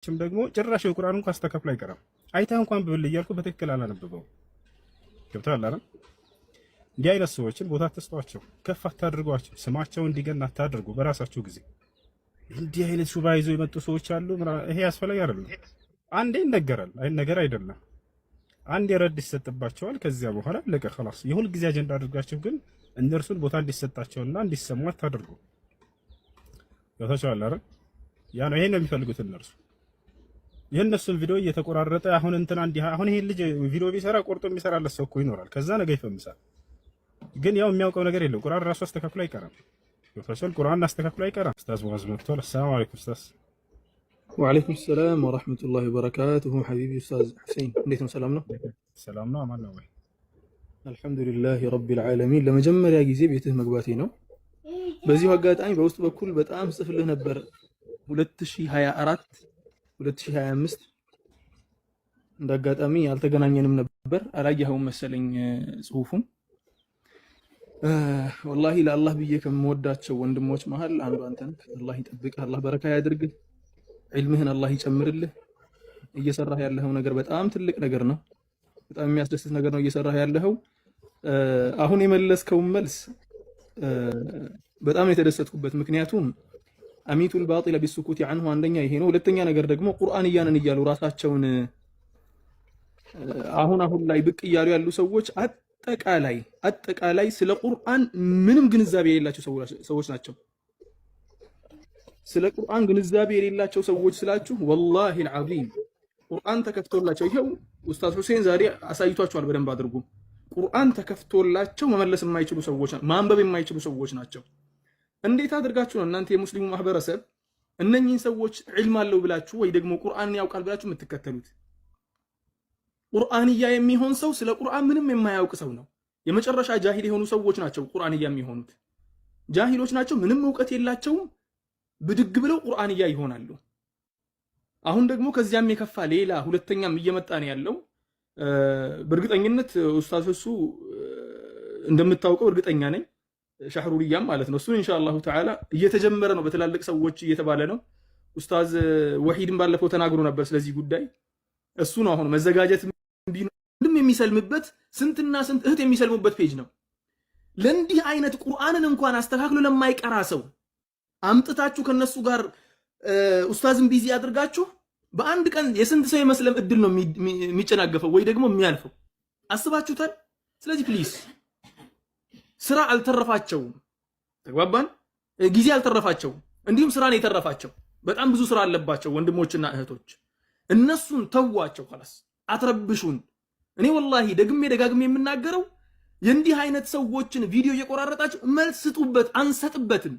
ደግሞ ጭራሽ የቁርአን እንኳን አስተካክሎ አይቀርም። አይታ እንኳን ብብል እያልኩ በትክክል አላነበበው። ገብቶሃል አይደል? እንዲህ አይነት ሰዎችን ቦታ አትስጧቸው፣ ከፍ አታድርጓቸው፣ ስማቸው እንዲገና አታድርጉ። በራሳችሁ ጊዜ እንዲህ አይነት ሹባ ይዘው የመጡ ሰዎች አሉ። ይሄ ያስፈልግ አይደለም። አንዴ ይነገራል፣ አይ ነገር አይደለም። አንዴ ረድ ይሰጥባቸዋል። ከዚያ በኋላ ለቀ خلاص። የሁል ጊዜ አጀንዳ አድርጋችሁ ግን እነርሱን ቦታ እንዲሰጣቸውና እንዲሰሙ አታድርጉ። ገብቶሃል አይደል? ያ ነው ይሄን ነው የሚፈልጉት እነርሱ። የእነሱን ቪዲዮ እየተቆራረጠ አሁን እንትና እንዲህ አሁን ይሄን ልጅ ቪዲዮ ቢሰራ ቆርጦ የሚሰራለት ሰው እኮ ይኖራል። ከዛ ነገ ይፈምሳል። ግን ያው የሚያውቀው ነገር የለም። ቁርአን ራሱ አስተካክሎ አይቀርም። ገብቶሻል? ቁርአን አስተካክሎ አይቀርም። ኡስታዝ ሙአዝ መጥቷል። ሰላም አለይኩም ኡስታዝ። ወአለይኩም ሰላም ወራህመቱላሂ ወበረካቱሁ። ሐቢቢ ኡስታዝ ሁሴን እንዴት ነው? ሰላም ነው? ሰላም ነው። አማን ነው ወይ? አልሐምዱሊላሂ ረቢል ዓለሚን። ለመጀመሪያ ጊዜ ቤትህ መግባቴ ነው። በዚሁ አጋጣሚ በውስጥ በኩል በጣም ጽፍልህ ነበር 2024 2025 እንዳጋጣሚ አልተገናኘንም ነበር። አላየኸውም መሰለኝ ጽሁፉን። ወላሂ ለአላህ ብዬ ከምወዳቸው ወንድሞች መሃል አንዱ አንተን። አላህ ይጠብቅህ፣ አላህ በረካ ያድርግህ፣ ዒልምህን አላህ ይጨምርልህ። እየሰራህ ያለኸው ነገር በጣም ትልቅ ነገር ነው። በጣም የሚያስደስት ነገር ነው እየሰራህ ያለኸው። አሁን የመለስከው መልስ በጣም የተደሰትኩበት፣ ምክንያቱም አሚቱል ባጢለ ቢሱኩቲ አንሁ አንደኛ ይሄ ነው። ሁለተኛ ነገር ደግሞ ቁርአንያንን እያሉ ራሳቸውን አሁን ላይ ብቅ እያሉ ያሉ ሰዎች አጠቃላይ ስለ ቁርአን ምንም ግንዛቤ የሌላቸው ሰዎች ናቸው። ስለ ቁርአን ግንዛቤ የሌላቸው ሰዎች ስላችሁ ወላሂ አልዓዚም ቁርአን ተከፍቶላቸው ይሄው ኡስታዝ ሁሴን ዛሬ አሳይቷቸዋል በደንብ አድርጉ። ቁርአን ተከፍቶላቸው መመለስ የማይችሉ ሰዎች፣ ማንበብ የማይችሉ ሰዎች ናቸው። እንዴት አድርጋችሁ ነው እናንተ የሙስሊሙ ማህበረሰብ እነኚህን ሰዎች ዒልም አለው ብላችሁ ወይ ደግሞ ቁርአንን ያውቃል ብላችሁ የምትከተሉት? ቁርአንያ የሚሆን ሰው ስለ ቁርአን ምንም የማያውቅ ሰው ነው። የመጨረሻ ጃሂል የሆኑ ሰዎች ናቸው ቁርአንያ የሚሆኑት። ጃሂሎች ናቸው፣ ምንም እውቀት የላቸውም። ብድግ ብለው ቁርአንያ ይሆናሉ። አሁን ደግሞ ከዚያም የከፋ ሌላ ሁለተኛም እየመጣ ነው ያለው። በእርግጠኝነት ኡስታዝ እሱ እንደምታውቀው እርግጠኛ ነኝ ሻህሩሪያም ማለት ነው። እሱን ኢንሻአላሁ ተዓላ እየተጀመረ ነው፣ በትላልቅ ሰዎች እየተባለ ነው። ኡስታዝ ወሂድን ባለፈው ተናግሮ ነበር ስለዚህ ጉዳይ። እሱ ነው አሁን መዘጋጀት ምንም የሚሰልምበት ስንትና ስንት እህት የሚሰልሙበት ፔጅ ነው። ለእንዲህ አይነት ቁርአንን እንኳን አስተካክሎ ለማይቀራ ሰው አምጥታችሁ ከነሱ ጋር ኡስታዝን ቢዚ አድርጋችሁ በአንድ ቀን የስንት ሰው የመስለም እድል ነው የሚጨናገፈው ወይ ደግሞ የሚያልፈው? አስባችሁታል? ስለዚህ ፕሊስ ስራ አልተረፋቸውም። ተግባባን? ጊዜ አልተረፋቸውም። እንዲሁም ስራ ነው የተረፋቸው። በጣም ብዙ ስራ አለባቸው ወንድሞችና እህቶች። እነሱን ተዋቸው። خلاص አትረብሹን። እኔ ወላሂ ደጋግሜ የምናገረው የእንዲህ አይነት ሰዎችን ቪዲዮ እየቆራረጣችሁ መልስ ስጡበት። አንሰጥበትም።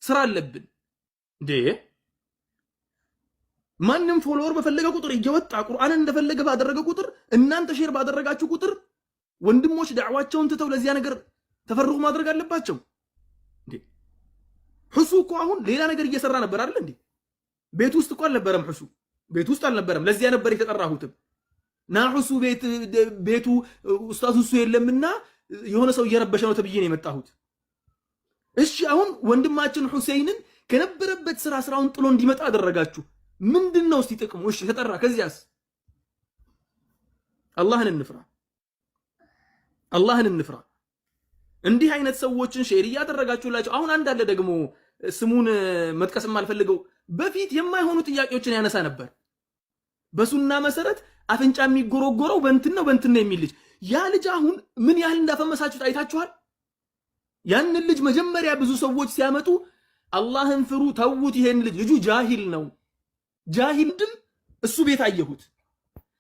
ስራ አለብን እንዴ። ማንም ፎሎወር በፈለገ ቁጥር እየወጣ ቁርአንን እንደፈለገ ባደረገ ቁጥር እናንተ ሼር ባደረጋችሁ ቁጥር ወንድሞች ዳዕዋቸውን ትተው ለዚያ ነገር ተፈርጉ ማድረግ አለባቸው እንዴ። ሁሱ እኮ አሁን ሌላ ነገር እየሰራ ነበር አይደል እንዴ? ቤት ውስጥ እኮ አልነበረም። ሁሱ ቤት ውስጥ አልነበረም። ለዚያ ነበር የተጠራሁትም። ና ሁሱ ቤቱ ኡስታዝ ሁሱ የለምና የሆነ ሰው እየረበሸ ነው ተብዬ ነው የመጣሁት። እሺ አሁን ወንድማችን ሁሴይንን ከነበረበት ስራውን ጥሎ እንዲመጣ አደረጋችሁ። ምንድነው እስቲ ጥቅሙ? እሺ ተጠራ። ከዚያስ አላህን እንፍራ። እንዲህ አይነት ሰዎችን ሼር እያደረጋችሁላቸው አሁን አንድ አለ ደግሞ ስሙን መጥቀስም አልፈልገው በፊት የማይሆኑ ጥያቄዎችን ያነሳ ነበር። በሱና መሰረት አፍንጫ የሚጎረጎረው በእንትን ነው የሚል ልጅ። ያ ልጅ አሁን ምን ያህል እንዳፈመሳችሁት አይታችኋል። ያንን ልጅ መጀመሪያ ብዙ ሰዎች ሲያመጡ አላህን ፍሩ ተውት፣ ይሄን ልጁ ጃሂል ነው። ጃሂልም እሱ ቤት አየሁት።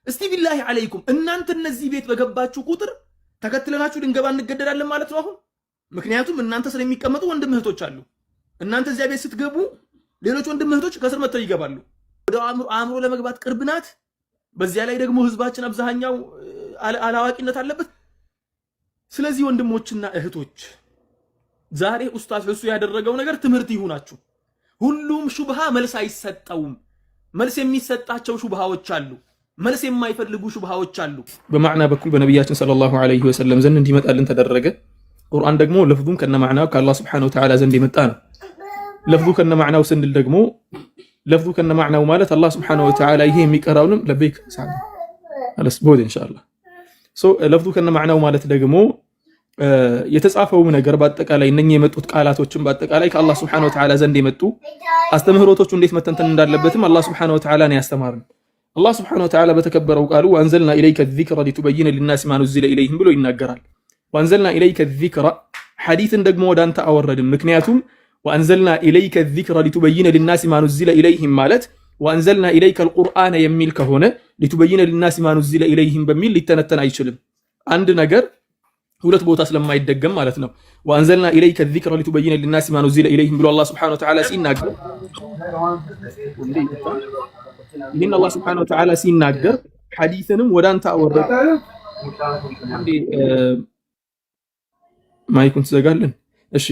እስቲ ቢላሂ አለይኩም እናንተ እነዚህ ቤት በገባችሁ ቁጥር ተከትለናችሁ ልንገባ እንገደዳለን ማለት ነው አሁን። ምክንያቱም እናንተ ስለሚቀመጡ ወንድም እህቶች አሉ። እናንተ እዚያ ቤት ስትገቡ ሌሎች ወንድም እህቶች ከስር መጥተው ይገባሉ። ወደ አእምሮ ለመግባት ቅርብ ናት። በዚያ ላይ ደግሞ ህዝባችን አብዛኛው አላዋቂነት አለበት። ስለዚህ ወንድሞችና እህቶች ዛሬ ኡስታዝ እሱ ያደረገው ነገር ትምህርት ይሁናችሁ። ሁሉም ሹብሃ መልስ አይሰጠውም። መልስ የሚሰጣቸው ሹብሃዎች አሉ፣ መልስ የማይፈልጉ ሹብሃዎች አሉ። በማዕና በኩል በነቢያችን ሰለላሁ ዐለይሂ ወሰለም ዘንድ እንዲመጣልን ተደረገ። ቁርአን ደግሞ ለፍዙም ከነማዕናው ከአላህ ሱብሓነሁ ወተዓላ ዘንድ የመጣ ነው። ለፍዙ ከነማዕናው ስንል ደግሞ ለፍዙ ከነ ማዕናው ማለት አላህ ስብሓነሁ ወተዓላ ይሄ የሚቀራውንም ለቤክ አለስ ቦድ ኢንሻአላህ ለፍዙ ከነ ማዕናው ማለት ደግሞ የተጻፈው ነገር በአጠቃላይ እነኚህ የመጡት ቃላቶችን በአጠቃላይ ከአላህ ስብሓነሁ ወተዓላ ዘንድ የመጡ አስተምህሮቶቹ እንዴት መተንተን እንዳለበትም አላህ ስብሓነሁ ወተዓላ ነው ያስተማረን። አላህ ስብሓነሁ ወተዓላ በተከበረው ቃሉ ወአንዘልና ኢለይከ ዚክረ ሊቱበይነ ሊናሲ ማ ኑዚለ ኢለይሂም ብሎ ይናገራል። ወአንዘልና ኢለይከ ዚክረ ሐዲትን ደግሞ ወደ አንተ አወረድን። ምክንያቱም ወአንዘልና ኢለይከ ዚክረ ሊቱበይነ ሊናሲ ማ ኑዚለ ኢለይሂም ማለት ወአንዘልና ኢለይከ አልቁርአነ የሚል ከሆነ ሊቱበይነ ሊናሲ ማ ኑዚለ ኢለይሂም በሚል ሊተነተን አይችልም። አንድ ነገር ሁለት ቦታ ስለማይደገም ማለት ነው። ወአንዘልና ኢለይከ ዚክረ ሊቱበይነ ሊናሲ ማ ኑዚለ ኢለይሂም ብሎ አላህ ሱብሓነሁ ወተዓላ ሲናገር ይህን አላህ ሱብሓነሁ ወተዓላ ሲናገር ሐዲስንም ወደ አንተ አወረደ። ማይኩን ትዘጋለን። እሺ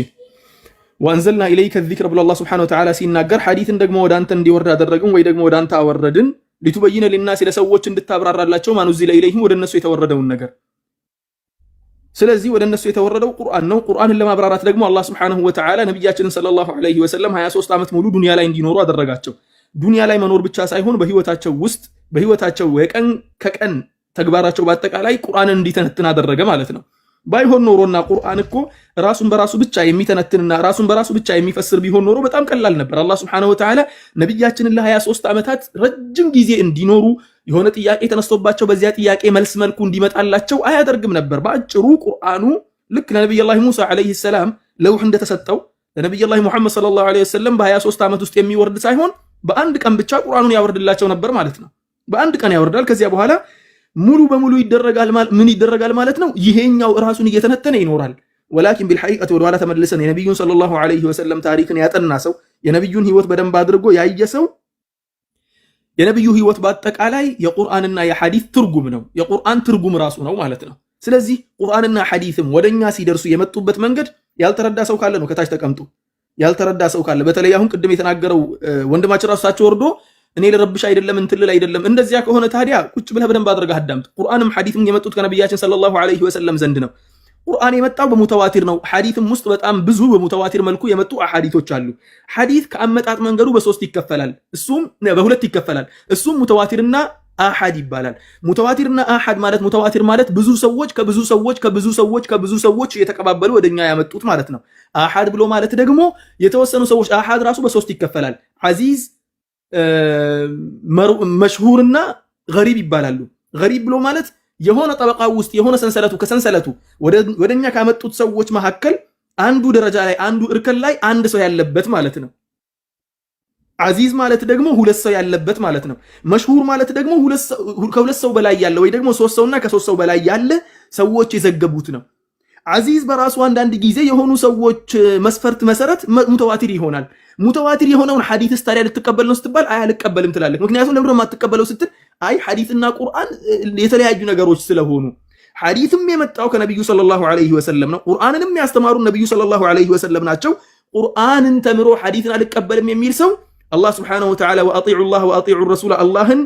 ወአንዘልና ኢለይከ ዚክረ ብሎ አላህ ሱብሓነሁ ወተዓላ ሲናገር ሐዲስን ደግሞ ወደ አንተ እንዲወርድ አደረግን ወይ ደግሞ ወደ አንተ አወረድን። ሊቱበይነ ሊናሲ ለሰዎች እንድታብራራላቸው ማ ኑዚለ ኢለይሂም ወደ እነሱ የተወረደውን ነገር። ስለዚህ ወደ እነሱ የተወረደው ቁርአን ነው። ቁርአንን ለማብራራት ደግሞ አላህ ሱብሓነሁ ወተዓላ ነብያችንን ሰለላሁ ዐለይሂ ወሰለም 23 ዓመት ሙሉ ዱንያ ላይ እንዲኖሩ አደረጋቸው። ዱንያ ላይ መኖር ብቻ ሳይሆን በህይወታቸው ውስጥ በህይወታቸው የቀን ከቀን ተግባራቸው በአጠቃላይ ቁርአንን እንዲተነትን አደረገ ማለት ነው። ባይሆን ኖሮና ቁርአን እኮ ራሱን በራሱ ብቻ የሚተነትንና ራሱን በራሱ ብቻ የሚፈስር ቢሆን ኖሮ በጣም ቀላል ነበር። አላህ ሱብሓነሁ ወተዓላ ነብያችንን ለ23 ዓመታት ረጅም ጊዜ እንዲኖሩ የሆነ ጥያቄ ተነስቶባቸው በዚያ ጥያቄ መልስ መልኩ እንዲመጣላቸው አያደርግም ነበር። በአጭሩ ቁርአኑ ልክ ለነብዩላህ ሙሳ ዐለይሂ ሰላም ለውህ እንደተሰጠው ለነብዩላህ ሙሐመድ ሰለላሁ ዐለይሂ ወሰለም በ23 ዓመት ውስጥ የሚወርድ ሳይሆን በአንድ ቀን ብቻ ቁርአኑን ያወርድላቸው ነበር ማለት ነው። በአንድ ቀን ያወርዳል። ከዚያ በኋላ ሙሉ በሙሉ ይደረጋል። ምን ይደረጋል ማለት ነው? ይሄኛው ራሱን እየተነተነ ይኖራል። ወላኪን ቢልሐቂቀት ወደ ኋላ ተመልሰን የነብዩን ሰለላሁ ዐለይሂ ወሰለም ታሪክን ያጠና ሰው የነብዩን ህይወት በደንብ አድርጎ ያየ ሰው የነብዩ ህይወት በአጠቃላይ የቁርአንና የሐዲስ ትርጉም ነው። የቁርአን ትርጉም ራሱ ነው ማለት ነው። ስለዚህ ቁርአንና ሐዲስም ወደኛ ሲደርሱ የመጡበት መንገድ ያልተረዳ ሰው ካለ ነው ከታች ተቀምጡ። ያልተረዳ ሰው ካለ በተለይ አሁን ቅድም የተናገረው ወንድማችን ራሳቸው ወርዶ እኔ ለረብሽ አይደለም እንትልል አይደለም። እንደዚያ ከሆነ ታዲያ ቁጭ ብለህ በደንብ አድርገህ አዳምጥ። ቁርአንም ሐዲስም የመጡት ከነብያችን ሰለላሁ ዐለይሂ ወሰለም ዘንድ ነው። ቁርአን የመጣው በሙተዋቲር ነው። ሐዲስም ውስጥ በጣም ብዙ በሙተዋቲር መልኩ የመጡ አሐዲቶች አሉ። ሐዲስ ከአመጣጥ መንገዱ በሶስት ይከፈላል። እሱም በሁለት ይከፈላል። እሱም ሙተዋቲርና አሐድ ይባላል። ሙተዋቲርና አሐድ ማለት ሙተዋቲር ማለት ብዙ ሰዎች ከብዙ ሰዎች ከብዙ ሰዎች ከብዙ ሰዎች የተቀባበሉ ወደኛ ያመጡት ማለት ነው። አሐድ ብሎ ማለት ደግሞ የተወሰኑ ሰዎች አሐድ ራሱ በሶስት ይከፈላል። አዚዝ መሽሁርና ገሪብ ይባላሉ። ገሪብ ብሎ ማለት የሆነ ጠበቃ ውስጥ የሆነ ሰንሰለቱ ከሰንሰለቱ ወደኛ ካመጡት ሰዎች መካከል አንዱ ደረጃ ላይ አንዱ እርከን ላይ አንድ ሰው ያለበት ማለት ነው። አዚዝ ማለት ደግሞ ሁለት ሰው ያለበት ማለት ነው። መሽሁር ማለት ደግሞ ከሁለት ሰው በላይ ያለ ወይ ደግሞ ሶስት ሰውና ከሶስት ሰው በላይ ያለ ሰዎች የዘገቡት ነው። አዚዝ በራሱ አንዳንድ ጊዜ የሆኑ ሰዎች መስፈርት መሰረት ሙተዋቲር ይሆናል። ሙተዋቲር የሆነውን ሐዲስ ታዲያ ልትቀበል ነው ስትባል አይ አልቀበልም ትላለህ። ምክንያቱም ለምን የማትቀበለው ስትል አይ ሐዲስና ቁርአን የተለያዩ ነገሮች ስለሆኑ ሐዲስም የመጣው ከነብዩ ሰለላሁ ዐለይሂ ወሰለም ነው። ቁርአንንም ያስተማሩ ነብዩ ሰለላሁ ዐለይሂ ወሰለም ናቸው። ቁርአንን ተምሮ ሐዲስን አልቀበልም የሚል ሰው አላህ ሱብሓነሁ ወተዓላ ወአጢዑ ላህ ወአጢዑ ረሱላ አላህን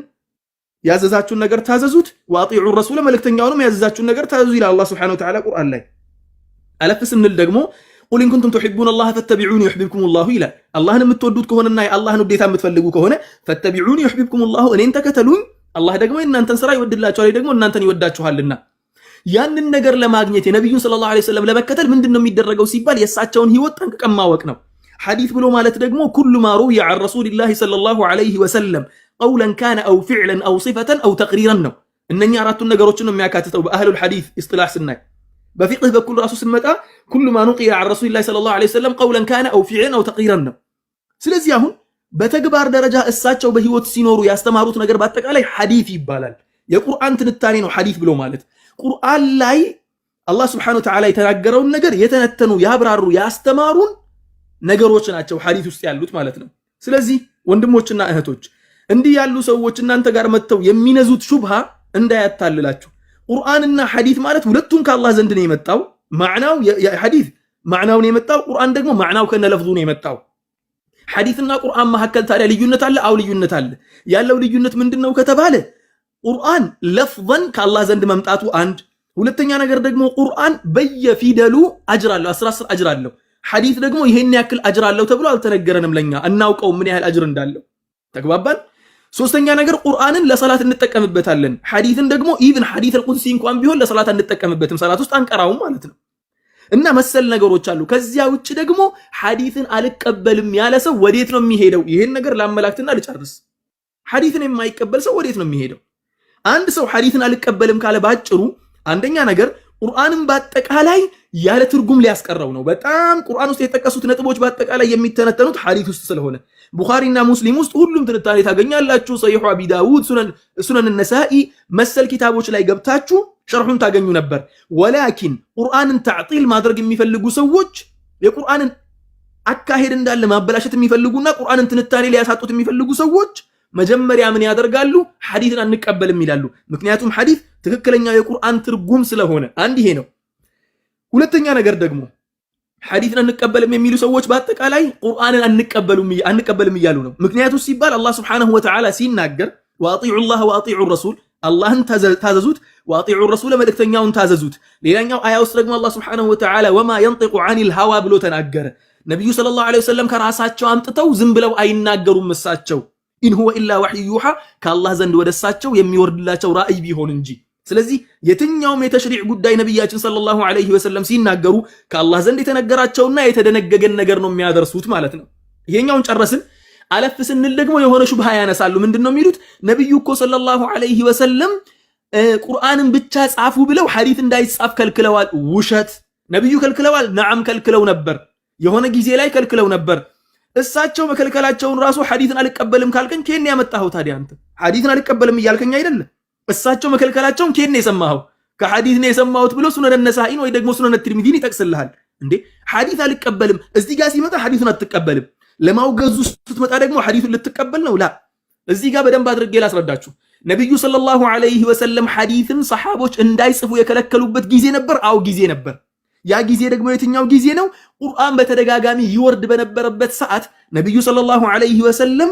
ያዘዛችሁን ነገር ታዘዙት፣ ወአጢዑ ረሱላ መልእክተኛውንም ያዘዛችሁን ነገር ታዘዙ ይላል አላህ ሱብሓነሁ ወተዓላ ቁርአን ላይ። አለፍ ስንል ደግሞ ቁል ኢን ኩንቱም ቱሒቡነ አላህ ፈተቢዑኒ ዩሕቢብኩም ላሁ ይላል። አላህን የምትወዱት ከሆነና የአላህን ውዴታ የምትፈልጉ ከሆነ ፈተቢዑኒ ዩሕቢብኩም ላሁ እኔን ተከተሉኝ፣ አላህ ደግሞ የእናንተን ስራ ይወድላችኋል፣ ደግሞ እናንተን ይወዳችኋልና። ያንን ነገር ለማግኘት የነቢዩን ሰለላሁ ዐለይሂ ወሰለም ለመከተል ምንድን ነው የሚደረገው ሲባል የእሳቸውን ህይወት ጠንቅቀን ማወቅ ነው። ሐዲስ ብሎ ማለት ደግሞ ኩሉ ማ ሩዊየ ዐን ረሱሊላሂ ሰለላሁ ዐለይሂ ወሰለም ቀውለን ካነ አው ፊዕለን አው ሲፈተን አው ተቅሪረን ነው። እነኛ አራቱን ነገሮችን ነው የሚያካትተው በአህሉል ሐዲስ ኢስጢላህ ስናይ። በፊቅህ በኩል ራሱ ስንመጣ ኩሉ ማ ኑቂለ ዐን ረሱሊላሂ ሰለላሁ ዐለይሂ ወሰለም ቀውለን ካነ አው ፊዕለን አው ተቅሪረን ነው። ስለዚህ አሁን በተግባር ደረጃ እሳቸው በህይወት ሲኖሩ ያስተማሩት ነገር በአጠቃላይ ሐዲስ ይባላል። የቁርአን ትንታኔ ነው ሐዲስ ብሎ ማለት። ቁርአን ላይ አላህ ሱብሓነሁ ወተዓላ የተናገረውን ነገር የተነተኑ ያብራሩ ያስተማሩን ነገሮች ናቸው ሐዲስ ውስጥ ያሉት ማለት ነው። ስለዚህ ወንድሞችና እህቶች እንዲህ ያሉ ሰዎች እናንተ ጋር መጥተው የሚነዙት ሹብሃ እንዳያታልላችሁ። ቁርአንና ሐዲስ ማለት ሁለቱም ከአላህ ዘንድ ነው የመጣው። ማዕናው የሐዲስ ማዕናውን የመጣው ቁርአን ደግሞ ማዕናው ከነ ለፍዙ ነው የመጣው። ሐዲስና ቁርአን መካከል ታዲያ ልዩነት አለ? አው ልዩነት አለ። ያለው ልዩነት ምንድነው ከተባለ ቁርአን ለፍዘን ከአላህ ዘንድ መምጣቱ አንድ፣ ሁለተኛ ነገር ደግሞ ቁርአን በየፊደሉ አጅር አለው፣ 10 አጅር አለው። ሐዲስ ደግሞ ይሄን ያክል አጅር አለው ተብሎ አልተነገረንም። ለኛ እናውቀው ምን ያህል አጅር እንዳለው። ተግባባን። ሶስተኛ ነገር ቁርአንን ለሰላት እንጠቀምበታለን። ሐዲስን ደግሞ ኢብን ሐዲስ አልቁድሲ እንኳን ቢሆን ለሰላት እንጠቀምበትም፣ ሰላት ውስጥ አንቀራውም ማለት ነው። እና መሰል ነገሮች አሉ። ከዚያ ውጭ ደግሞ ሐዲስን አልቀበልም ያለ ሰው ወዴት ነው የሚሄደው? ይሄን ነገር ላመላክትና ልጨርስ። ሐዲስን የማይቀበል ሰው ወዴት ነው የሚሄደው? አንድ ሰው ሐዲስን አልቀበልም ካለ ባጭሩ አንደኛ ነገር ቁርአንን በአጠቃላይ ያለ ትርጉም ሊያስቀረው ነው። በጣም ቁርአን ውስጥ የተጠቀሱት ነጥቦች በአጠቃላይ የሚተነተኑት ሐዲስ ውስጥ ስለሆነ ቡኻሪና ሙስሊም ውስጥ ሁሉም ትንታኔ ታገኛላችሁ። ሰሒሁ አቢ ዳውድ፣ ሱነን ነሳኢ መሰል ኪታቦች ላይ ገብታችሁ ሸርሑን ታገኙ ነበር። ወላኪን ቁርአንን ተዕጢል ማድረግ የሚፈልጉ ሰዎች የቁርአንን አካሄድ እንዳለ ማበላሸት የሚፈልጉና ቁርአንን ትንታኔ ሊያሳጡት የሚፈልጉ ሰዎች መጀመሪያ ምን ያደርጋሉ? ሐዲስን አንቀበልም ይላሉ። ምክንያቱም ሐዲስ ትክክለኛው የቁርአን ትርጉም ስለሆነ አንድ ይሄ ነው። ሁለተኛ ነገር ደግሞ ሐዲስን አንቀበልም የሚሉ ሰዎች በአጠቃላይ ቁርአንን አንቀበልም እያሉ ነው። ምክንያቱ ሲባል አላህ ሱብሓነሁ ወተዓላ ሲናገር ወአጢዑ ላህ ወአጢዑ ረሱል፣ አላህን ታዘዙት፣ ወአጢዑ ረሱል መልእክተኛውን ታዘዙት። ሌላኛው አያ ውስጥ ደግሞ አላህ ሱብሓነሁ ወተዓላ ወማ የንጢቁ ዐኒል ሀዋ ብሎ ተናገረ። ነቢዩ ሰለላሁ ዐለይሂ ወሰለም ከራሳቸው አምጥተው ዝም ብለው አይናገሩም። እሳቸው ኢን ሁወ ኢላ ወሕዩ ዩሓ ከአላህ ዘንድ ወደ እሳቸው የሚወርድላቸው ራእይ ቢሆን እንጂ። ስለዚህ የትኛውም የተሽሪዕ ጉዳይ ነቢያችን ሰለላሁ ዐለይሂ ወሰለም ሲናገሩ ከአላህ ዘንድ የተነገራቸውና የተደነገገን ነገር ነው የሚያደርሱት ማለት ነው። ይሄኛውን ጨረስን። አለፍ ስንል ደግሞ የሆነ ሹብሃ ያነሳሉ። ምንድን ነው የሚሉት? ነቢዩ እኮ ሰለላሁ ዐለይሂ ወሰለም ቁርአንን ብቻ ጻፉ ብለው ሐዲስ እንዳይጻፍ ከልክለዋል። ውሸት። ነቢዩ ከልክለዋል? ነዓም ከልክለው ነበር። የሆነ ጊዜ ላይ ከልክለው ነበር። እሳቸው መከልከላቸውን ራሱ ሐዲስን አልቀበልም ካልከኝ ከኔ ያመጣኸው ታዲያ? አንተ ሐዲስን አልቀበልም እያልከኝ አይደለ? እሳቸው መከልከላቸውን ከኔ የሰማኸው? ከሐዲስ ነው የሰማሁት ብሎ ሱነን ነሳኢን ወይ ደግሞ ሱነን ትርሚዚን ይጠቅስልሃል እንዴ? ሐዲስ አልቀበልም እዚህ ጋር ሲመጣ ሐዲስን አትቀበልም፣ ለማውገዙ ስትመጣ ደግሞ ሐዲስን ልትቀበል ነው? ላ እዚህ ጋር በደንብ አድርጌ ላስረዳችሁ። ነብዩ ሰለላሁ ዐለይሂ ወሰለም ሐዲስን ሰሃቦች እንዳይጽፉ የከለከሉበት ጊዜ ነበር። አው ጊዜ ነበር። ያ ጊዜ ደግሞ የትኛው ጊዜ ነው? ቁርአን በተደጋጋሚ ይወርድ በነበረበት ሰዓት ነብዩ ሰለላሁ ዐለይሂ ወሰለም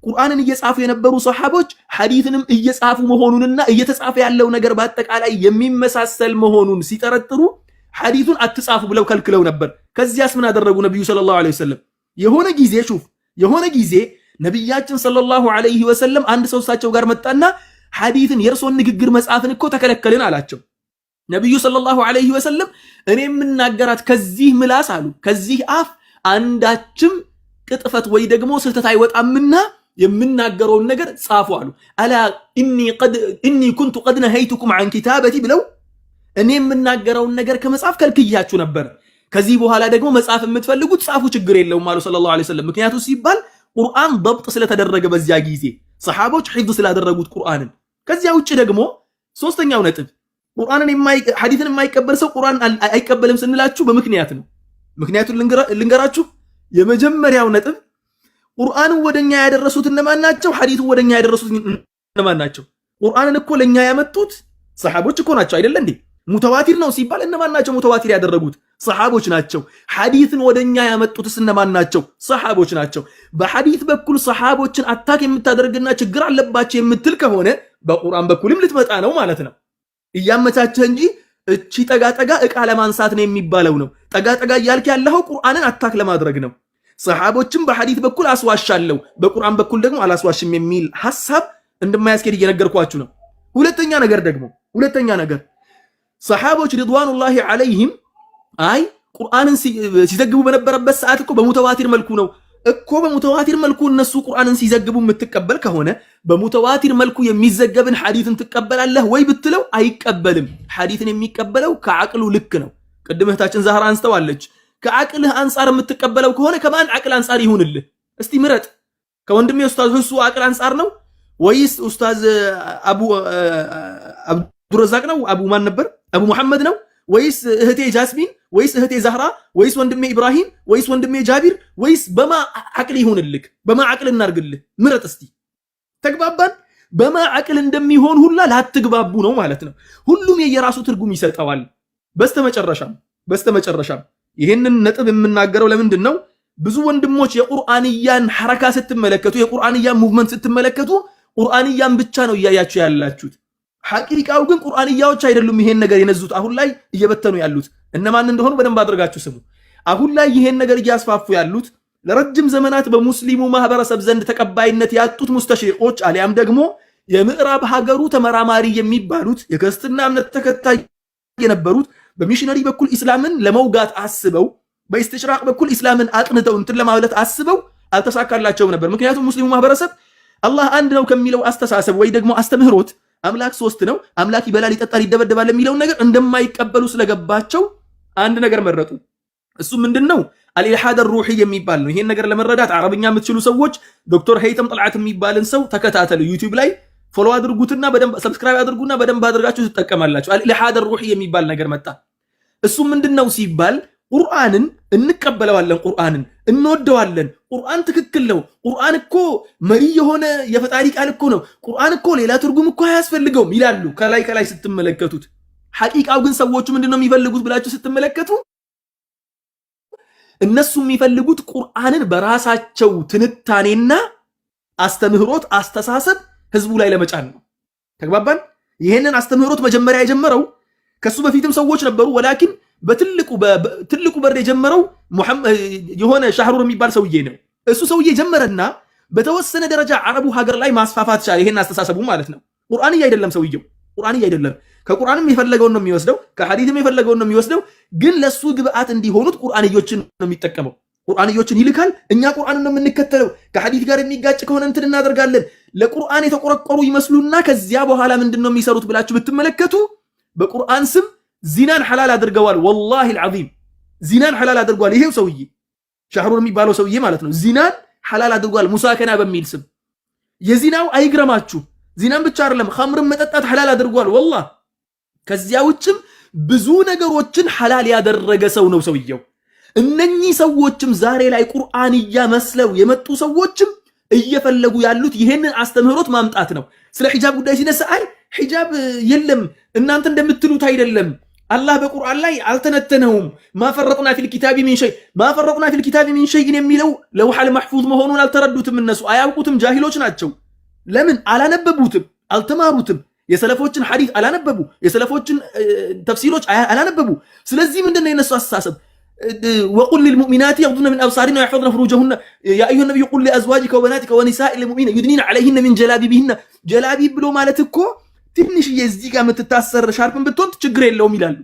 ቁርአንን እየጻፉ የነበሩ ሰሃቦች ሐዲስንም እየጻፉ መሆኑንና እየተጻፈ ያለው ነገር በአጠቃላይ የሚመሳሰል መሆኑን ሲጠረጥሩ ሐዲሱን አትጻፉ ብለው ከልክለው ነበር። ከዚያስ ምን አደረጉ ነብዩ ሰለላሁ ዐለይሂ ወሰለም? የሆነ ጊዜ ነብያችን ሰለላሁ ዐለይሂ ወሰለም አንድ ሰው እሳቸው ጋር መጣና ሐዲስን የእርሶን ንግግር መጻፍን እኮ ተከለከልን አላቸው። ነብዩ ሰለላሁ ዐለይሂ ወሰለም እኔ የምናገራት ከዚህ ምላስ አሉ ከዚህ አፍ አንዳችም ቅጥፈት ወይ ደግሞ ስህተት አይወጣምና የምናገረውን ነገር ጻፉ አሉ። አላ ኢኒ ኩንቱ ቀድ ነሀይቱኩም ዐን ኪታበቲ ብለው እኔ የምናገረውን ነገር ከመጻፍ ከልክያችሁ ነበር። ከዚህ በኋላ ደግሞ መጻፍ የምትፈልጉት ጻፉ፣ ችግር የለውም አሉ ሰለላሁ ዐለይሂ ወሰለም። ምክንያቱ ሲባል ቁርአን ضبط ስለተደረገ በዚያ ጊዜ ሰሃቦች ሒፍዝ ስላደረጉት ቁርአንን። ከዚያ ውጭ ደግሞ ሶስተኛው ነጥብ ሐዲስን የማይቀበል ሰው ቁርአን አይቀበልም ስንላችሁ በምክንያት ነው። ምክንያቱን ልንገራችሁ። የመጀመሪያው ነጥብ ቁርአንን ወደኛ ያደረሱት እነማን ናቸው? ሐዲስን ወደኛ ያደረሱት እነማን ናቸው? ቁርአንን እኮ ለኛ ያመጡት ሰሃቦች እኮ ናቸው አይደለ እንዴ? ሙተዋቲር ነው ሲባል እነማን ናቸው ሙተዋቲር ያደረጉት? ሰሃቦች ናቸው። ሐዲስን ወደኛ ያመጡትስ እነማን ናቸው? ሰሃቦች ናቸው። በሐዲስ በኩል ሰሃቦችን አታክ የምታደርግና ችግር አለባቸው የምትል ከሆነ በቁርአን በኩልም ልትመጣ ነው ማለት ነው። እያመቻቸህ እንጂ እቺ ጠጋጠጋ ዕቃ ለማንሳት ነው የሚባለው ነው። ጠጋጠጋ እያልክ ያለው ቁርአንን አታክ ለማድረግ ነው። ሰሃቦችን በሐዲስ በኩል አስዋሻለሁ፣ በቁርአን በኩል ደግሞ አላስዋሽም የሚል ሐሳብ እንደማያስኬድ እየነገርኳችሁ ነው። ሁለተኛ ነገር ሰሃቦች ሪድዋኑላሂ ዐለይሂም ቁርአንን ሲዘግቡ በነበረበት ሰዓት እኮ በሙተዋቲር መልኩ ነው እኮ። በሙተዋቲር መልኩ እነሱ ቁርአንን ሲዘግቡ የምትቀበል ከሆነ በሙተዋቲር መልኩ የሚዘገብን ሐዲስን ትቀበላለህ ወይ ብትለው አይቀበልም። ሐዲስን የሚቀበለው ከዓቅሉ ልክ ነው። ቅድም እህታችን ዛህራ አንስተዋለች። ከዓቅልህ አንጻር የምትቀበለው ከሆነ ከማን ዓቅል አንጻር ይሁንልህ? እስቲ ምረጥ። ከወንድሜ ኡስታዝ ሁሱ ዓቅል አንጻር ነው ወይስ ኡስታዝ አብዱረዛቅ ነው? አቡ ማን ነበር? አቡ መሐመድ ነው ወይስ እህቴ ጃስሚን ወይስ እህቴ ዛህራ ወይስ ወንድሜ ኢብራሂም ወይስ ወንድሜ ጃቢር ወይስ በማ ዓቅል ይሁንልህ? በማ ዓቅል እናርግልህ? ምረጥ እስቲ። ተግባባን? በማ ዓቅል እንደሚሆን ሁላ ላትግባቡ ነው ማለት ነው። ሁሉም የየራሱ ትርጉም ይሰጠዋል። በስተመጨረሻም ይህንን ነጥብ የምናገረው ለምንድን ነው? ብዙ ወንድሞች የቁርአንያን ሐረካ ስትመለከቱ፣ የቁርአንያን ሙቭመንት ስትመለከቱ ቁርአንያን ብቻ ነው እያያችሁ ያላችሁት። ሐቂቃው ግን ቁርአንያዎች አይደሉም ይሄን ነገር የነዙት። አሁን ላይ እየበተኑ ያሉት እነማን እንደሆኑ በደንብ አድርጋችሁ ስሙ። አሁን ላይ ይሄን ነገር እያስፋፉ ያሉት ለረጅም ዘመናት በሙስሊሙ ማህበረሰብ ዘንድ ተቀባይነት ያጡት ሙስተሽሪቆች አሊያም ደግሞ የምዕራብ ሀገሩ ተመራማሪ የሚባሉት የክርስትና እምነት ተከታይ የነበሩት በሚሽነሪ በኩል ኢስላምን ለመውጋት አስበው በኢስቲሽራቅ በኩል ኢስላምን አጥንተው እንትን ለማብለት አስበው አልተሳካላቸውም ነበር። ምክንያቱም ሙስሊሙ ማህበረሰብ አላህ አንድ ነው ከሚለው አስተሳሰብ ወይ ደግሞ አስተምህሮት አምላክ ሶስት ነው፣ አምላክ ይበላል፣ ይጠጣል፣ ይደበደባል የሚለውን ነገር እንደማይቀበሉ ስለገባቸው አንድ ነገር መረጡ። እሱ ምንድነው? አልኢልሃድ ሩሂ የሚባል ነው። ይሄን ነገር ለመረዳት አረብኛ የምትችሉ ሰዎች ዶክተር ሄይተም ጥልዓት የሚባልን ሰው ተከታተሉ። ዩቲዩብ ላይ ፎሎ አድርጉትና በደንብ ሰብስክራይብ አድርጉና በደንብ አድርጋችሁ ትጠቀማላችሁ። አልኢልሃድ ሩሂ የሚባል ነገር መጣ። እሱ ምንድነው ሲባል ቁርአንን እንቀበለዋለን፣ ቁርአንን እንወደዋለን፣ ቁርአን ትክክል ነው፣ ቁርአን እኮ መሪ የሆነ የፈጣሪ ቃል እኮ ነው፣ ቁርአን እኮ ሌላ ትርጉም እኮ አያስፈልገውም ይላሉ። ከላይ ስትመለከቱት ሐቂቃው ግን ሰዎቹ ምንድነው የሚፈልጉት ብላችሁ ስትመለከቱ እነሱ የሚፈልጉት ቁርአንን በራሳቸው ትንታኔና አስተምህሮት አስተሳሰብ ህዝቡ ላይ ለመጫን ነው። ተግባባን? ይሄንን አስተምህሮት መጀመሪያ የጀመረው ከሱ በፊትም ሰዎች ነበሩ። ወላኪን በትልቁ በር የጀመረው የሆነ ሻህሩር የሚባል ሰውዬ ነው። እሱ ሰውዬ ጀመረና በተወሰነ ደረጃ አረቡ ሀገር ላይ ማስፋፋት ቻለ። ይሄን አስተሳሰቡ ማለት ነው። ቁርአንዬ አይደለም ሰውዬው፣ ቁርአንዬ አይደለም። ከቁርአንም የፈለገውን ነው የሚወስደው፣ ከሐዲስም የፈለገውን ነው የሚወስደው። ግን ለሱ ግብአት እንዲሆኑት ቁርአንዮችን ነው የሚጠቀመው። ቁርአንዮችን ይልካል። እኛ ቁርአንን ነው የምንከተለው፣ ከሐዲስ ጋር የሚጋጭ ከሆነ እንትን እናደርጋለን። ለቁርአን የተቆረቆሩ ይመስሉና ከዚያ በኋላ ምንድነው የሚሰሩት ብላችሁ ብትመለከቱ በቁርአን ስም ዚናን ሐላል አድርገዋል። ወላሂ አልዓዚም ዚናን ሐላል አድርገዋል። ይሄው ሰውዬ ሻህሩር የሚባለው ሰውዬ ማለት ነው። ዚናን ሐላል አድርገዋል ሙሳከና በሚል ስም። የዚናው አይግረማችሁ፣ ዚናን ብቻ አይደለም ኸምርን መጠጣት ሐላል አድርገዋል። ወላሂ ከዚያ ውጭም ብዙ ነገሮችን ሐላል ያደረገ ሰው ነው ሰውየው። እነኚህ ሰዎችም ዛሬ ላይ ቁርአንያ መስለው የመጡ ሰዎችም እየፈለጉ ያሉት ይሄንን አስተምህሮት ማምጣት ነው። ስለ ሒጃብ ጉዳይ ሲነሳ አይ ሒጃብ የለም እናንተ እንደምትሉት አይደለም፣ አላህ በቁርአን ላይ አልተነተነውም። ማፈረጥና ፊል ኪታቢ ሚን ሸይ ማፈረጥና ፊል ኪታቢ ሚን ሸይ የሚለው ለውሐል መሕፉዝ መሆኑን አልተረዱትም። እነሱ አያውቁትም፣ ጃሂሎች ናቸው። ለምን አላነበቡትም? አልተማሩትም። የሰለፎችን ሐዲስ አላነበቡ፣ የሰለፎችን ተፍሲሮች አላነበቡ። ስለዚህ ምንድነው የነሱ አስተሳሰብ? ወቁል ሊልሙእሚናት የግዱነ ሚን አብሳሪሂነ ወየሕፈዝነ ፍሩጀሁነ ያ አዩሃ ነቢዩ ቁል ሊአዝዋጂከ ወበናቲከ ወኒሳኢል ሙእሚኒነ ዩድኒነ ዐለይሂነ ሚን ጀላቢቢሂነ። ጀላቢብ ብሎ ማለት እኮ ትንሽዬ እዚህ ጋር የምትታሰር ሻርፕን ብትሆን ችግር የለውም ይላሉ።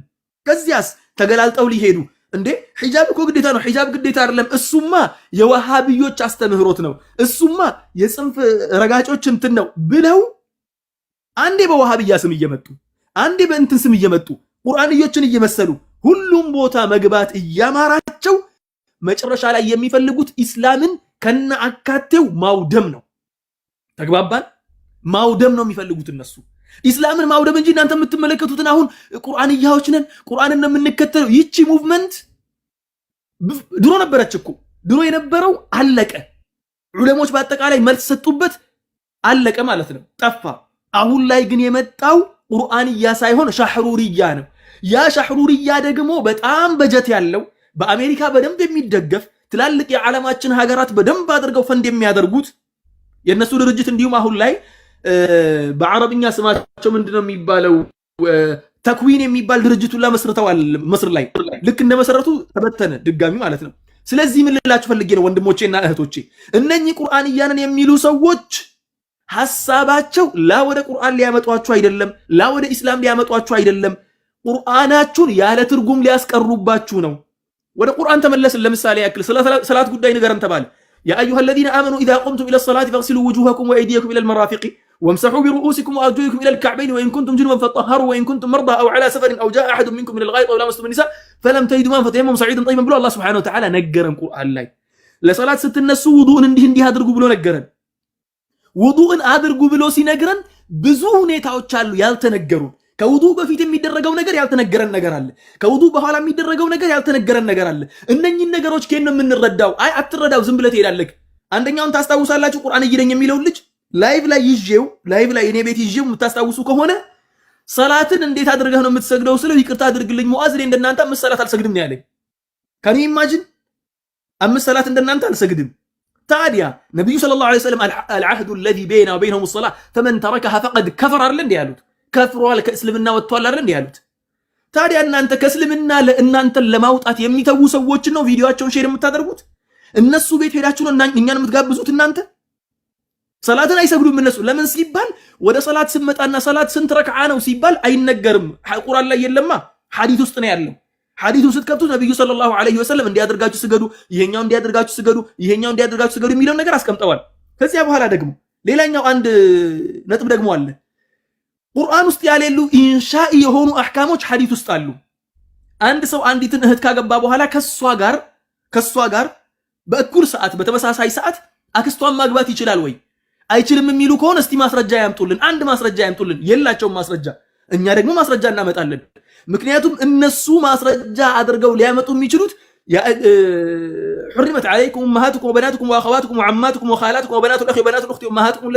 ከዚያስ ተገላልጠው ሊሄዱ እንዴ ሒጃብ እኮ ግዴታ ነው፣ ሒጃብ ግዴታ አይደለም፣ እሱማ የዋሃብዮች አስተምህሮት ነው፣ እሱማ የጽንፍ ረጋጮች እንትን ነው ብለው አንዴ በዋሃብያ ስም እየመጡ አንዴ በእንትን ስም እየመጡ ቁርአንዮችን እየመሰሉ ሁሉም ቦታ መግባት እያማራቸው መጨረሻ ላይ የሚፈልጉት ኢስላምን ከነ አካቴው ማውደም ነው። ተግባባን? ማውደም ነው የሚፈልጉት እነሱ ኢስላምን ማውደም እንጂ እናንተ የምትመለከቱትን አሁን ቁርአንያዎች ነን ቁርአንን ነው የምንከተለው። ይቺ ሙቭመንት ድሮ ነበረች እኮ። ድሮ የነበረው አለቀ። ዑለሞች በአጠቃላይ መልስ ሰጡበት፣ አለቀ ማለት ነው፣ ጠፋ። አሁን ላይ ግን የመጣው ቁርአንያ ሳይሆን ሻህሩርያ ነው። ያ ሻህሩርያ ደግሞ በጣም በጀት ያለው በአሜሪካ በደንብ የሚደገፍ ትላልቅ የዓለማችን ሀገራት በደንብ አድርገው ፈንድ የሚያደርጉት የነሱ ድርጅት እንዲሁም አሁን ላይ በአረብኛ ስማቸው ምንድነው የሚባለው ተክዊን የሚባል ድርጅቱን መስርተዋል። መስር ላይ ልክ እንደመሰረቱ ተበተነ ድጋሚ ማለት ነው። ስለዚህ ምን ልላችሁ ፈልጌ ነው ወንድሞቼና እህቶቼ፣ እነኚህ ቁርአንያንን የሚሉ ሰዎች ሐሳባቸው ላ ወደ ቁርአን ሊያመጧችሁ አይደለም፣ ላ ወደ ኢስላም ሊያመጧችሁ አይደለም፣ ቁርአናችሁን ያለ ትርጉም ሊያስቀሩባችሁ ነው። ወደ ቁርአን ተመለስን። ለምሳሌ ያክል ሰላት ጉዳይ ንገረን ተባለ። ያ አዩሃ الذين آمنوا إذا قمتم إلى الصلاة فاغسلوا وجوهكم وأيديكم إلى المرافق وامسحوا برؤوسكم وأرجلكم إلى الكعبين وإن كنتم جنبا فطهروا وإن كنتم مرضى أو على سفر أو جاء أحد منكم من الغائط أو لامستم النساء فلم تجدوا ماء فتيمموا صعيدا طيبا ብሎ አላህ ሱብሓነሁ ወተዓላ ነገረን። ቁርአን ላይ ለሰላት ስትነሱ ውዱእን እንዲህ አድርጉ ብሎ ነገረን። ውዱእን አድርጉ ብሎ ሲነግረን ብዙ ሁኔታዎች አሉ ያልተነገሩ። ከውዱእ በፊት የሚደረገው ነገር ያልተነገረን ነገር አለ። ከውዱእ በኋላ የሚደረገው ነገር ያልተነገረን ነገር አለ። እነኚህን ነገሮች ከየት ነው የምንረዳው? አይ አትረዳው፣ ዝም ብለህ ትሄዳለህ። አንደኛውን ታስታውሳላችሁ፣ ቁርአን ይረኝ የሚለው ልጅ ላይቭ ላይ እኔ ቤት ይዤው የምታስታውሱ ከሆነ ሰላትን እንዴት አድርገህ ነው የምትሰግደው ስለው ይቅርታ አድርግልኝ ሙአዝ፣ እኔ እንደናንተ 5 ሰላት አልሰግድም ነው ያለኝ። ከኔ ኢማጂን 5 ሰላት እንደናንተ አልሰግድም። ታዲያ ነብዩ ሰለላሁ ዐለይሂ ወሰለም አልዓህዱ الذي بيننا وبينهم الصلاة فمن تركها فقد كفر አይደል እንዴ ያሉት? ከፍሯል፣ ከእስልምና ወጥቷል አይደል እንዴ ያሉት? ታዲያ እናንተ ከእስልምና ለእናንተን ለማውጣት የሚተዉ ሰዎችን ነው ቪዲዮአቸውን ሼር የምታደርጉት? እነሱ ቤት ሄዳችሁ ነው እኛን የምትጋብዙት እናንተ? ሰላትን አይሰግዱም እነሱ። ለምን ሲባል ወደ ሰላት ስመጣና ሰላት ስንት ረክዓ ነው ሲባል አይነገርም። ቁርአን ላይ የለማ፣ ሐዲስ ውስጥ ነው ያለው። ሐዲሱን ስትከፍቱት ነብዩ ሰለላሁ ዐለይሂ ወሰለም እንዲያደርጋችሁ ስገዱ፣ ይሄኛው እንዲያደርጋችሁ ስገዱ፣ ይሄኛው እንዲያደርጋችሁ ስገዱ የሚለውን ነገር አስቀምጠዋል። ከዚያ በኋላ ደግሞ ሌላኛው አንድ ነጥብ ደግሞ አለ። ቁርአን ውስጥ ያሌሉ ኢንሻኢ የሆኑ አህካሞች ሐዲስ ውስጥ አሉ። አንድ ሰው አንዲትን እህት ካገባ በኋላ ከሷ ጋር በእኩል ሰዓት በተመሳሳይ ሰዓት አክስቷን ማግባት ይችላል ወይ አይችልም የሚሉ ከሆነ እስቲ ማስረጃ ያምጡልን። አንድ ማስረጃ ያምጡልን። የላቸውም ማስረጃ። እኛ ደግሞ ማስረጃ እናመጣለን። ምክንያቱም እነሱ ማስረጃ አድርገው ሊያመጡ የሚችሉት حرمت عليكم امهاتكم وبناتكم واخواتكم وعماتكم وخالاتكم وبنات الاخ وبنات الاخت وامهاتكم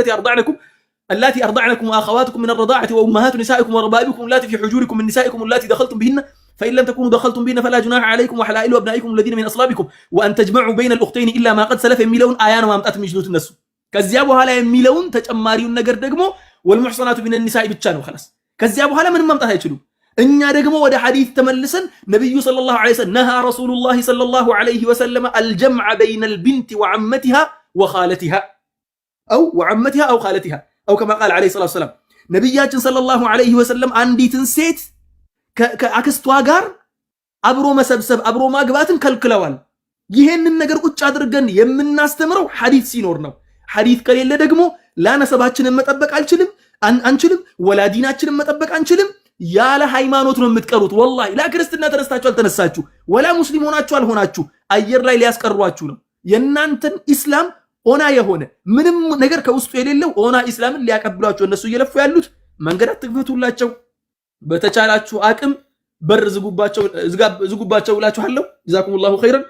اللاتي ارضعنكم واخواتكم من الرضاعه وامهات نسائكم وربائبكم اللاتي في حجوركم من نسائكم اللاتي دخلتم بهن فان لم تكونوا دخلتم بهن فلا جناح عليكم وحلائل ابنائكم الذين من اصلابكم وان تجمعوا بين الاختين الا ما قد سلف የሚለውን አያ ነው ማምጣት የሚችሉት እነሱ። ከዚያ በኋላ የሚለውን ተጨማሪውን ነገር ደግሞ والمحصنات من النساء ብቻ ነው خلاص። ከዚያ በኋላ ምንም ማምጣት አይችሉም። እኛ ደግሞ ወደ ሐዲስ ተመልሰን ነብዩ ሰለላሁ ዐለይሂ ወሰለም ነሃ ረሱሉላህ ሰለላሁ ዐለይሂ ወሰለም አልጀምዕ በይነ البنت وعمتها وخالتها او وعمتها او خالتها او كما قال عليه الصلاه والسلام ነብያችን ሰለላሁ ዐለይሂ ወሰለም አንዲትን ሴት ከአክስቷ ጋር አብሮ መሰብሰብ አብሮ ማግባትን ከልክለዋል። ይሄንን ነገር ቁጭ አድርገን የምናስተምረው ሐዲስ ሲኖር ነው። ሐዲስ ከሌለ ደግሞ ላነሰባችንን መጠበቅ አንችልም፣ ወላዲናችንን መጠበቅ አንችልም። ያለ ሃይማኖት ነው የምትቀሩት። ወላሂ ለክርስትና ተነስታችሁ አልተነሳችሁ ወላ ሙስሊም ሆናችሁ አልሆናችሁ አየር ላይ ሊያስቀሯችሁ ነው። የናንተን ኢስላም ኦና የሆነ ምንም ነገር ከውስጡ የሌለው ኦና ኢስላምን ሊያቀብሏቸው እነሱ እየለፉ ያሉት መንገድ አትክፈቱላቸው። በተቻላችሁ አቅም በር ዝጉባቸው እላችኋለሁ። ጀዛኩሙላሁ ኸይረን።